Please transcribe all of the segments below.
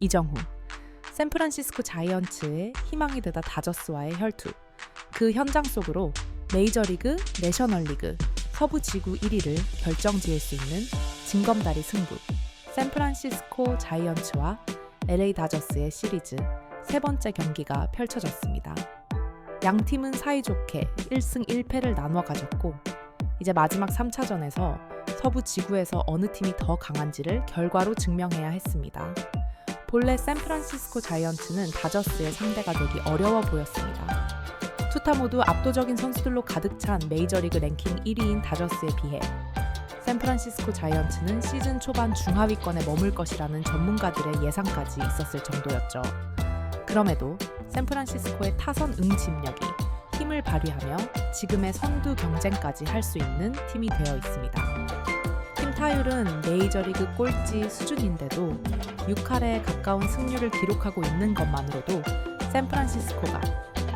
이정후, 샌프란시스코 자이언츠의 희망이 되다 다저스와의 혈투. 그 현장 속으로 메이저리그, 내셔널리그, 서부 지구 1위를 결정지을 수 있는 징검다리 승부. 샌프란시스코 자이언츠와 LA 다저스의 시리즈 세 번째 경기가 펼쳐졌습니다. 양 팀은 사이좋게 1승 1패를 나눠 가졌고 이제 마지막 3차전에서 서부 지구에서 어느 팀이 더 강한지를 결과로 증명해야 했습니다. 본래 샌프란시스코 자이언츠는 다저스의 상대가 되기 어려워 보였습니다. 투타 모두 압도적인 선수들로 가득 찬 메이저리그 랭킹 1위인 다저스에 비해 샌프란시스코 자이언츠는 시즌 초반 중하위권에 머물 것이라는 전문가들의 예상까지 있었을 정도였죠. 그럼에도 샌프란시스코의 타선 응집력이 힘을 발휘하며 지금의 선두 경쟁까지 할 수 있는 팀이 되어 있습니다. 팀 타율은 메이저리그 꼴찌 수준인데도 6할에 가까운 승률을 기록하고 있는 것만으로도 샌프란시스코가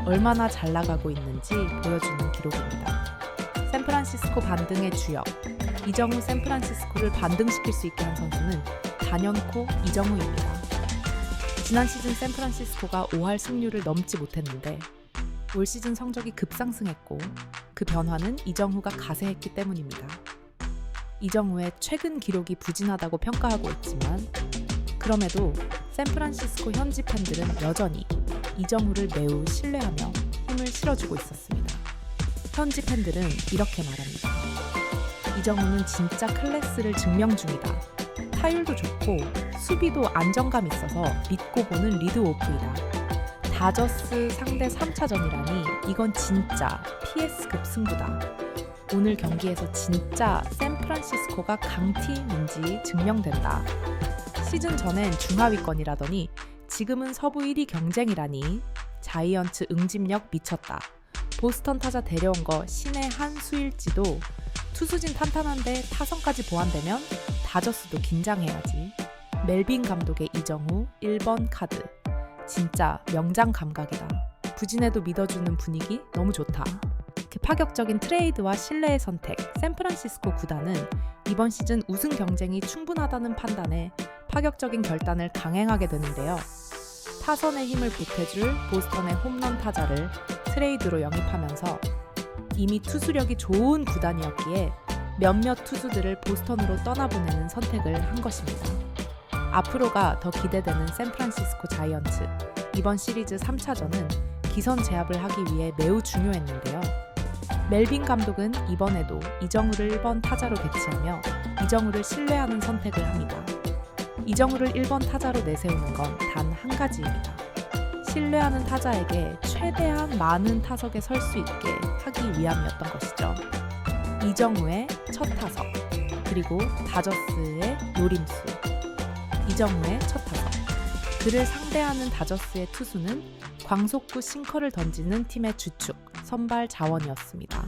얼마나 잘 나가고 있는지 보여주는 기록입니다. 샌프란시스코 반등의 주역, 이정후 샌프란시스코를 반등시킬 수 있게 한 선수는 단연코 이정후입니다. 지난 시즌 샌프란시스코가 5할 승률을 넘지 못했는데 올 시즌 성적이 급상승했고 그 변화는 이정후가 가세했기 때문입니다. 이정후의 최근 기록이 부진하다고 평가하고 있지만 그럼에도 샌프란시스코 현지 팬들은 여전히 이정후를 매우 신뢰하며 힘을 실어주고 있었습니다. 현지 팬들은 이렇게 말합니다. 이정후는 진짜 클래스를 증명 중이다. 타율도 좋고 수비도 안정감 있어서 믿고 보는 리드오프이다. 다저스 상대 3차전이라니 이건 진짜 PS급 승부다. 오늘 경기에서 진짜 샌프란시스코가 강팀인지 증명된다. 시즌 전엔 중하위권이라더니 지금은 서부 1위 경쟁이라니 자이언츠 응집력 미쳤다. 보스턴 타자 데려온 거 신의 한 수일지도 투수진 탄탄한데 타선까지 보완되면 다저스도 긴장해야지. 멜빈 감독의 이정후 1번 카드. 진짜 명장 감각이다. 부진해도 믿어주는 분위기 너무 좋다. 파격적인 트레이드와 신뢰의 선택, 샌프란시스코 구단은 이번 시즌 우승 경쟁이 충분하다는 판단에 파격적인 결단을 강행하게 되는데요. 타선의 힘을 보태줄 보스턴의 홈런 타자를 트레이드로 영입하면서 이미 투수력이 좋은 구단이었기에 몇몇 투수들을 보스턴으로 떠나보내는 선택을 한 것입니다. 앞으로가 더 기대되는 샌프란시스코 자이언츠. 이번 시리즈 3차전은 기선 제압을 하기 위해 매우 중요했는데요. 멜빈 감독은 이번에도 이정후를 1번 타자로 배치하며 이정후를 신뢰하는 선택을 합니다. 이정후를 1번 타자로 내세우는 건 단 한 가지입니다. 신뢰하는 타자에게 최대한 많은 타석에 설 수 있게 하기 위함이었던 것이죠. 이정후의 첫 타석, 그리고 다저스의 노림수. 이정후의 첫 타석. 그를 상대하는 다저스의 투수는 광속구 싱커를 던지는 팀의 주축, 선발 자원이었습니다.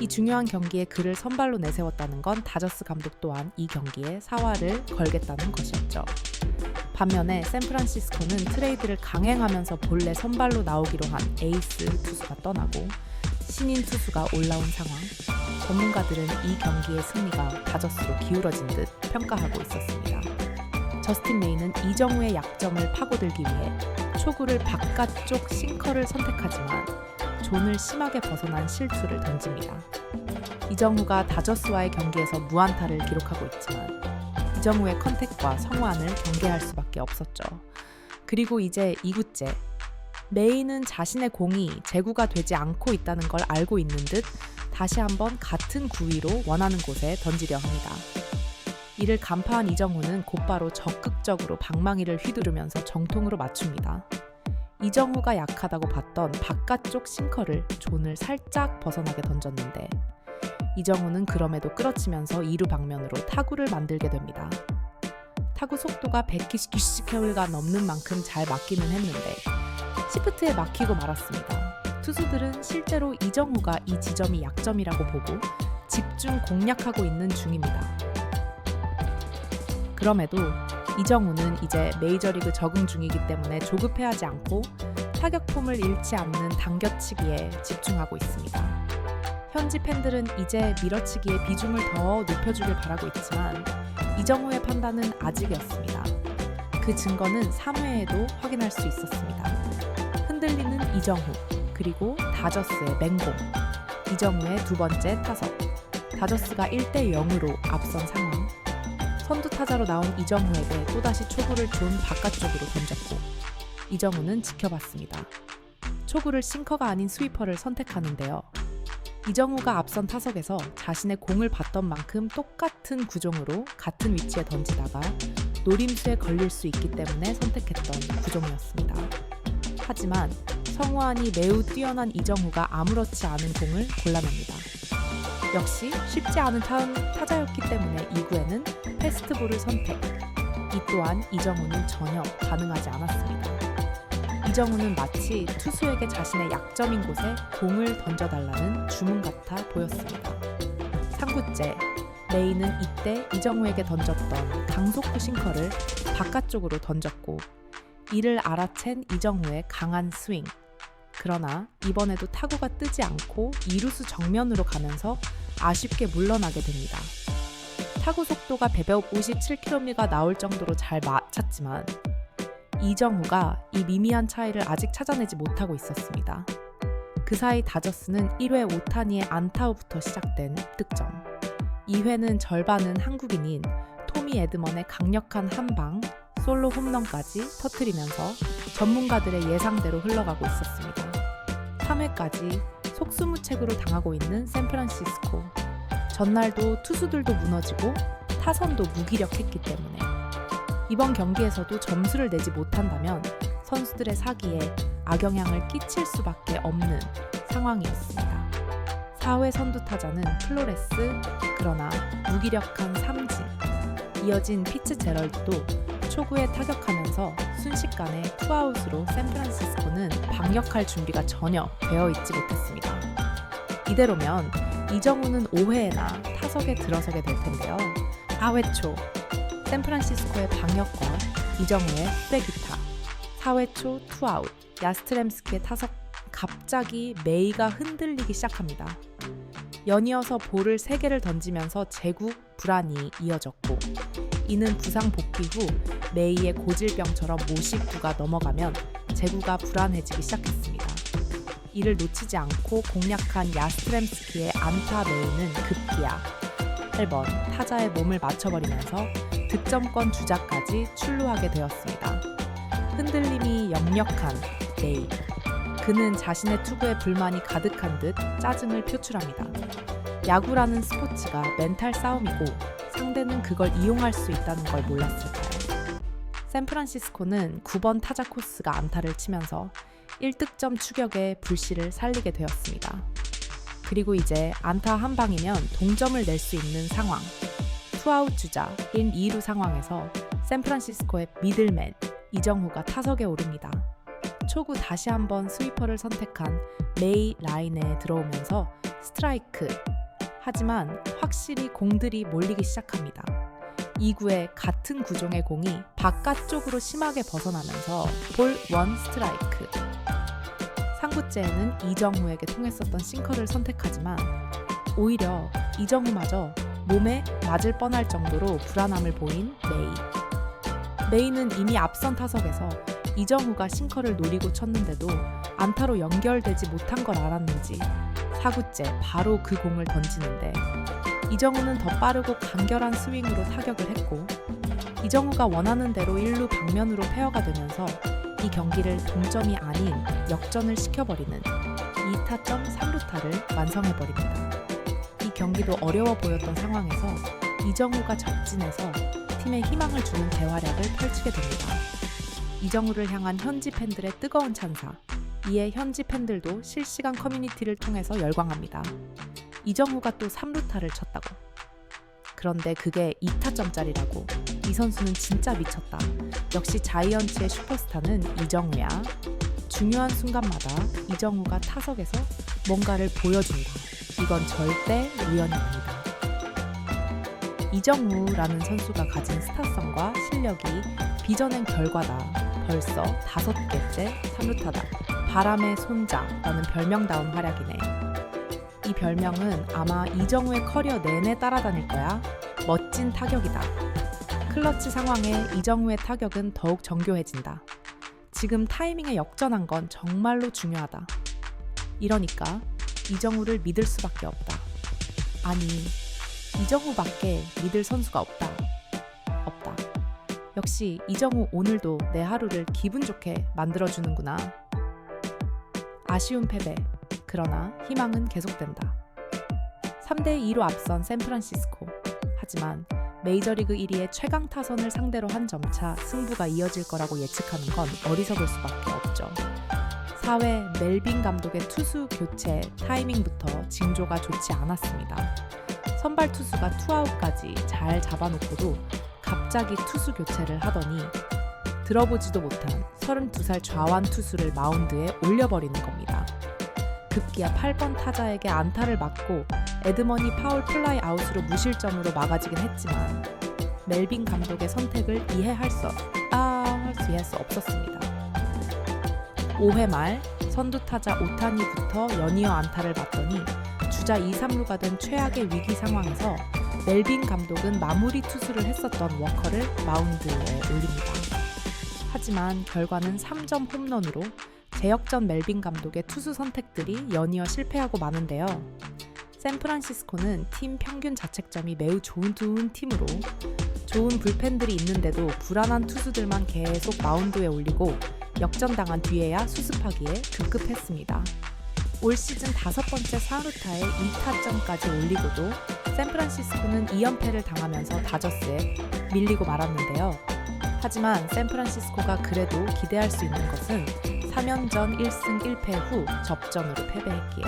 이 중요한 경기에 그를 선발로 내세웠다는 건 다저스 감독 또한 이 경기에 사활을 걸겠다는 것이었죠. 반면에 샌프란시스코는 트레이드를 강행하면서 본래 선발로 나오기로 한 에이스 투수가 떠나고 신인 투수가 올라온 상황. 전문가들은 이 경기의 승리가 다저스로 기울어진 듯 평가하고 있었습니다. 저스틴 메이는 이정후의 약점을 파고들기 위해 초구를 바깥쪽 싱커를 선택하지만 존을 심하게 벗어난 실투를 던집니다. 이정후가 다저스와의 경기에서 무안타를 기록하고 있지만 이정후의 컨택과 성환을 경계할 수밖에 없었죠. 그리고 이제 2구째. 메이는 자신의 공이 제구가 되지 않고 있다는 걸 알고 있는 듯 다시 한번 같은 구위로 원하는 곳에 던지려 합니다. 이를 간파한 이정후는 곧바로 적극적으로 방망이를 휘두르면서 정통으로 맞춥니다. 이정후가 약하다고 봤던 바깥쪽 싱커를 존을 살짝 벗어나게 던졌는데 이정후는 그럼에도 끌어치면서 2루 방면으로 타구를 만들게 됩니다. 타구 속도가 190km가 넘는 만큼 잘 맞기는 했는데 시프트에 막히고 말았습니다. 투수들은 실제로 이정후가 이 지점이 약점이라고 보고 집중 공략하고 있는 중입니다. 그럼에도 이정후는 이제 메이저리그 적응 중이기 때문에 조급해하지 않고 타격폼을 잃지 않는 당겨치기에 집중하고 있습니다. 현지 팬들은 이제 밀어치기의 비중을 더 높여주길 바라고 있지만 이정후의 판단은 아직이었습니다. 그 증거는 3회에도 확인할 수 있었습니다. 흔들리는 이정후, 그리고 다저스의 맹공. 이정후의 두 번째 타석. 다저스가 1대0으로 앞선 상황. 선두 타자로 나온 이정후에게 또다시 초구를 좀 바깥쪽으로 던졌고 이정후는 지켜봤습니다. 초구를 싱커가 아닌 스위퍼를 선택하는데요. 이정후가 앞선 타석에서 자신의 공을 봤던 만큼 똑같은 구종으로 같은 위치에 던지다가 노림수에 걸릴 수 있기 때문에 선택했던 구종이었습니다. 하지만 성우안이 매우 뛰어난 이정후가 아무렇지 않은 공을 골라냅니다. 역시 쉽지 않은 타자였기 때문에 2구에는 패스트볼을 선택. 이 또한 이정후는 전혀 반응하지 않았습니다. 이정후는 마치 투수에게 자신의 약점인 곳에 공을 던져달라는 주문 같아 보였습니다. 3구째, 메이는 이때 이정후에게 던졌던 강속구 싱커를 바깥쪽으로 던졌고 이를 알아챈 이정후의 강한 스윙. 그러나 이번에도 타구가 뜨지 않고 2루수 정면으로 가면서 아쉽게 물러나게 됩니다. 타구 속도가 배배업 57km가 나올 정도로 잘 맞췄지만 이정후가 이 미미한 차이를 아직 찾아내지 못하고 있었습니다. 그 사이 다저스는 1회 오타니의 안타 후부터 시작된 득점. 2회는 절반은 한국인인 토미 에드먼의 강력한 한방, 솔로 홈런까지 터뜨리면서 전문가들의 예상대로 흘러가고 있었습니다. 3회까지 속수무책으로 당하고 있는 샌프란시스코. 전날도 투수들도 무너지고 타선도 무기력했기 때문에 이번 경기에서도 점수를 내지 못한다면 선수들의 사기에 악영향을 끼칠 수밖에 없는 상황이었습니다. 4회 선두 타자는 플로레스, 그러나 무기력한 삼진. 이어진 피츠제럴드도 초구에 타격하면서 순식간에 투아웃으로 샌프란시스코는 방역할 준비가 전혀 되어 있지 못했습니다. 이대로면 이정후는 5회에나 타석에 들어서게 될 텐데요. 4회 초 샌프란시스코의 방역과 이정후의 쐐기타. 4회 초 투아웃, 야스트렘스키의 타석. 갑자기 메이가 흔들리기 시작합니다. 연이어서 볼을 3개를 던지면서 제구 불안이 이어졌고 이는 부상 복귀 후 메이의 고질병처럼 59가 넘어가면 제구가 불안해지기 시작했습니다. 이를 놓치지 않고 공략한 야스트렘스키의 안타 메이는 급기야 8번 타자의 몸을 맞춰버리면서 득점권 주자까지 출루하게 되었습니다. 흔들림이 역력한 메이. 그는 자신의 투구에 불만이 가득한 듯 짜증을 표출합니다. 야구라는 스포츠가 멘탈 싸움이고 상대는 그걸 이용할 수 있다는 걸 몰랐을까요? 샌프란시스코는 9번 타자 코스가 안타를 치면서 1득점 추격에 불씨를 살리게 되었습니다. 그리고 이제 안타 한 방이면 동점을 낼 수 있는 상황. 투아웃 주자 1, 2루 상황에서 샌프란시스코의 미들맨 이정후가 타석에 오릅니다. 초구 다시 한번 스위퍼를 선택한 메이 라인에 들어오면서 스트라이크. 하지만 확실히 공들이 몰리기 시작합니다. 2구에 같은 구종의 공이 바깥쪽으로 심하게 벗어나면서 볼 1 스트라이크. 3구째에는 이정후에게 통했었던 싱커를 선택하지만 오히려 이정후마저 몸에 맞을 뻔할 정도로 불안함을 보인 메이. 메이는 이미 앞선 타석에서 이정후가 싱커를 노리고 쳤는데도 안타로 연결되지 못한 걸 알았는지 4구째 바로 그 공을 던지는데 이정후는 더 빠르고 간결한 스윙으로 타격을 했고 이정후가 원하는 대로 1루 방면으로 페어가 되면서 이 경기를 동점이 아닌 역전을 시켜버리는 2타점 3루타를 완성해버립니다. 이 경기도 어려워 보였던 상황에서 이정후가 적진해서 팀에 희망을 주는 대활약을 펼치게 됩니다. 이정후를 향한 현지 팬들의 뜨거운 찬사. 이에 현지 팬들도 실시간 커뮤니티를 통해서 열광합니다. 이정후가 또 3루타를 쳤다고. 그런데 그게 2타점짜리라고. 이 선수는 진짜 미쳤다. 역시 자이언츠의 슈퍼스타는 이정후야. 중요한 순간마다 이정후가 타석에서 뭔가를 보여준다. 이건 절대 우연이 아니다. 이정후라는 선수가 가진 스타성과 실력이 빚어낸 결과다. 벌써 5개째 3루타다. 바람의 손자라는 별명다운 활약이네. 이 별명은 아마 이정후의 커리어 내내 따라다닐 거야. 멋진 타격이다. 클러치 상황에 이정우의 타격은 더욱 정교해진다. 지금 타이밍에 역전한 건 정말로 중요하다. 이러니까 이정우를 믿을 수밖에 없다. 아니, 이정우밖에 믿을 선수가 없다. 역시 이정우 오늘도 내 하루를 기분 좋게 만들어주는구나. 아쉬운 패배, 그러나 희망은 계속된다. 3대2로 앞선 샌프란시스코. 하지만 메이저리그 1위의 최강 타선을 상대로 한 점차 승부가 이어질 거라고 예측하는 건 어리석을 수밖에 없죠. 4회 멜빈 감독의 투수 교체 타이밍부터 징조가 좋지 않았습니다. 선발 투수가 투아웃까지 잘 잡아놓고도 갑자기 투수 교체를 하더니 들어보지도 못한 32살 좌완 투수를 마운드에 올려버리는 겁니다. 급기야 8번 타자에게 안타를 맞고 에드먼이 파울 플라이 아웃으로 무실점으로 막아지긴 했지만 멜빈 감독의 선택을 이해할 수 없었습니다. 5회 말 선두 타자 오타니부터 연이어 안타를 맞더니 주자 2, 3루가 된 최악의 위기 상황에서 멜빈 감독은 마무리 투수를 했었던 워커를 마운드에 올립니다. 하지만 결과는 3점 홈런으로 제역전 멜빈 감독의 투수 선택들이 연이어 실패하고 마는데요. 샌프란시스코는 팀 평균 자책점이 매우 좋은 팀으로 좋은 불펜들이 있는데도 불안한 투수들만 계속 마운드에 올리고 역전당한 뒤에야 수습하기에 급급했습니다. 올 시즌 5번째 4루타에 2타점까지 올리고도 샌프란시스코는 2연패를 당하면서 다저스에 밀리고 말았는데요. 하지만 샌프란시스코가 그래도 기대할 수 있는 것은 3연전 1승 1패 후 접전으로 패배했기에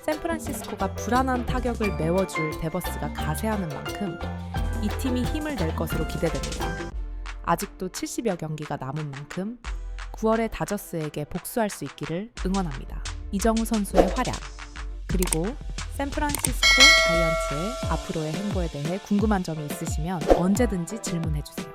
샌프란시스코가 불안한 타격을 메워줄 데버스가 가세하는 만큼 이 팀이 힘을 낼 것으로 기대됩니다. 아직도 70여 경기가 남은 만큼 9월에 다저스에게 복수할 수 있기를 응원합니다. 이정우 선수의 활약, 그리고 샌프란시스코 자이언츠의 앞으로의 행보에 대해 궁금한 점이 있으시면 언제든지 질문해주세요.